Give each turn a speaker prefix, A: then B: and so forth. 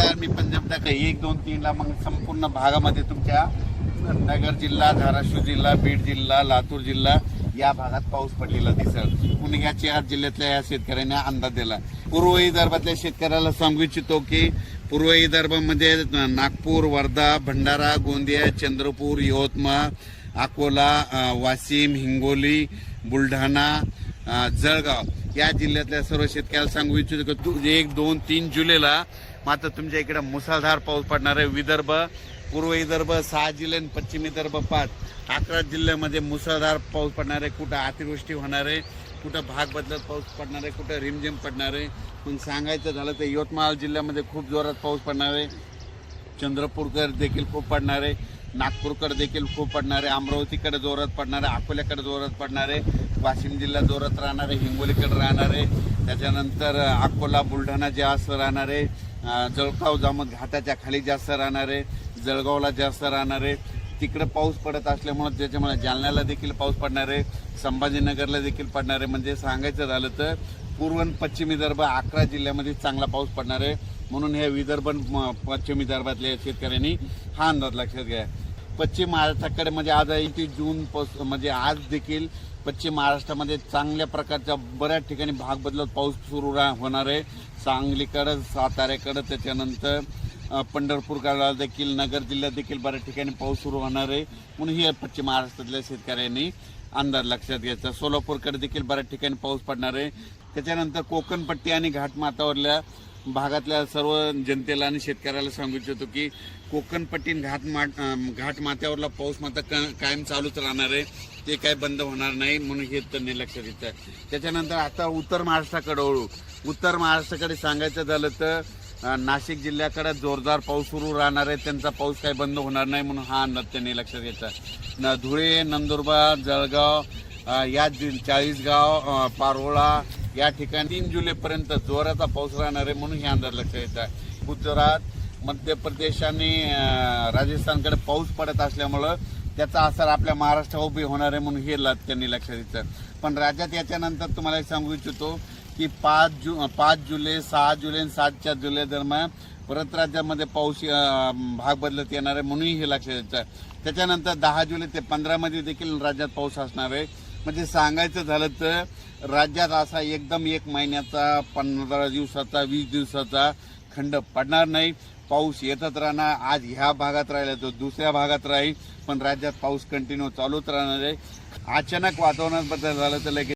A: नमस्कार, मी पंजाब टाका 1, 2, 3 ला मग संपूर्ण भागामध्ये तुमच्या नगर जिल्हा, धाराशिव जिल्हा, बीड जिल्हा, लातूर जिल्हा या भागात पाऊस पडलेला दिसेल. पुणे या 4 जिल्ह्यातल्या या शेतकऱ्यांनी अंदाज दिला. पूर्व विदर्भातल्या शेतकऱ्याला सांगू इच्छितो की पूर्व विदर्भामध्ये नागपूर, वर्धा, भंडारा, गोंदिया, चंद्रपूर, यवतमाळ, अकोला, वाशिम, हिंगोली, बुलढाणा, जळगाव या जिल्ह्यातल्या सर्व शेतकऱ्याला सांगू इच्छितो की 1, 2, 3 जुलैला मात्र तुमच्या इकडे मुसळधार पाऊस पडणार आहे. विदर्भ, पूर्व विदर्भ 6 जिल्हे, पश्चिम विदर्भ 5, 11 जिल्ह्यामध्ये मुसळधार पाऊस पडणार आहे. कुठं अतिवृष्टी होणार आहे, कुठं भाग बदलत पाऊस पडणार आहे, कुठं रिमझिम पडणार आहे. पण सांगायचं झालं तर यवतमाळ जिल्ह्यामध्ये खूप जोरात पाऊस पडणार आहे. चंद्रपूरकर देखील खूप पडणार आहे, नागपूरकडे देखील खूप पडणार आहे, अमरावतीकडे जोरात पडणार आहे, अकोल्याकडे जोरात पडणार आहे, वाशिम जिल्हा जोरात राहणार आहे, हिंगोलीकडे राहणार आहे, त्याच्यानंतर अकोला, बुलढाणा जास्त राहणार आहे, जळगाव जामोद घाटाच्या खाली जास्त राहणार आहे, जळगावला जास्त राहणार आहे. तिकडे पाऊस पडत असल्यामुळे त्याच्यामुळे जालन्याला देखील पाऊस पडणार आहे, संभाजीनगरला देखील पडणार आहे. म्हणजे सांगायचं झालं तर पूर्व आणि पश्चिम विदर्भ 11 जिल्ह्यामध्ये चांगला पाऊस पडणार आहे. म्हणून हे विदर्भ पश्चिम विदर्भातल्या शेतकऱ्यांनी हा अंदाज लक्षात घ्या. पश्चिम महाराष्ट्राकडे म्हणजे आज 1 जून म्हणजे आज देखील पश्चिम महाराष्ट्रामध्ये चांगल्या प्रकारच्या बऱ्याच ठिकाणी भाग बदलत पाऊस सुरू होणार आहे. सांगलीकडं, साताऱ्याकडं, त्याच्यानंतर पंढरपूरकडे देखील, नगर जिल्ह्यात देखील बऱ्याच ठिकाणी पाऊस सुरू होणार आहे. म्हणून हे पश्चिम महाराष्ट्रातल्या शेतकऱ्यांनी अंदाज लक्षात घ्यायचा. सोलापूरकडे देखील बऱ्याच ठिकाणी पाऊस पडणार आहे. त्याच्यानंतर कोकणपट्टी आणि घाटमाथ्यावरल्या भागातल्या सर्व जनतेला आणि शेतकऱ्याला सांगू इच्छितो की कोकणपट्टी घाटमाथ्यावरला पाऊस मात्र कायम चालूच राहणार आहे, ते काय बंद होणार नाही. म्हणून हे त्यांनी लक्षात घ्यायचं आहे. त्याच्यानंतर आता उत्तर महाराष्ट्राकडे वळू. उत्तर महाराष्ट्राकडे सांगायचं झालं तर नाशिक जिल्ह्याकडे जोरदार पाऊस सुरू राहणार आहे, त्यांचा पाऊस काही बंद होणार नाही. म्हणून हा अंदाज त्यांनी लक्षात घ्यायचा. धुळे, नंदुरबार, जळगाव या 40गाव, पारोळा या ठिकाणी 3 जुलैपर्यंत जोराचा पाऊस राहणार आहे. म्हणून हे अंदाज लक्षात घ्यायचा. गुजरात, मध्य प्रदेश आणि राजस्थानकडे पाऊस पडत असल्यामुळं त्याचा असर आपल्या महाराष्ट्रावर उभी होणार आहे. म्हणून हे त्यांनी लक्षात घ्यायचं. पण राज्यात याच्यानंतर तुम्हाला सांगू इच्छितो की 5 जुलै, 6 जुलै आणि 7 जुलै दरम्यान परत राज्यामध्ये पाऊस भाग बदलत येणार आहे. म्हणून हे लक्षात घ्यायचं. त्याच्यानंतर 10 जुलै ते 15 मध्ये देखील राज्यात पाऊस असणार आहे. म्हणजे सांगायचं झालं तर राज्यात असा एकदम 1 महिन्याचा, 15 दिवसाचा, 20 दिवसाचा खंड पडणार नाही. पाऊस येतच राहणार. आज ह्या भागात राहिला तर दुसऱ्या भागात राहील, पण राज्यात पाऊस कंटिन्यू चालूच राहणार आहे. अचानक वातावरणात बदल झाला तर लगेच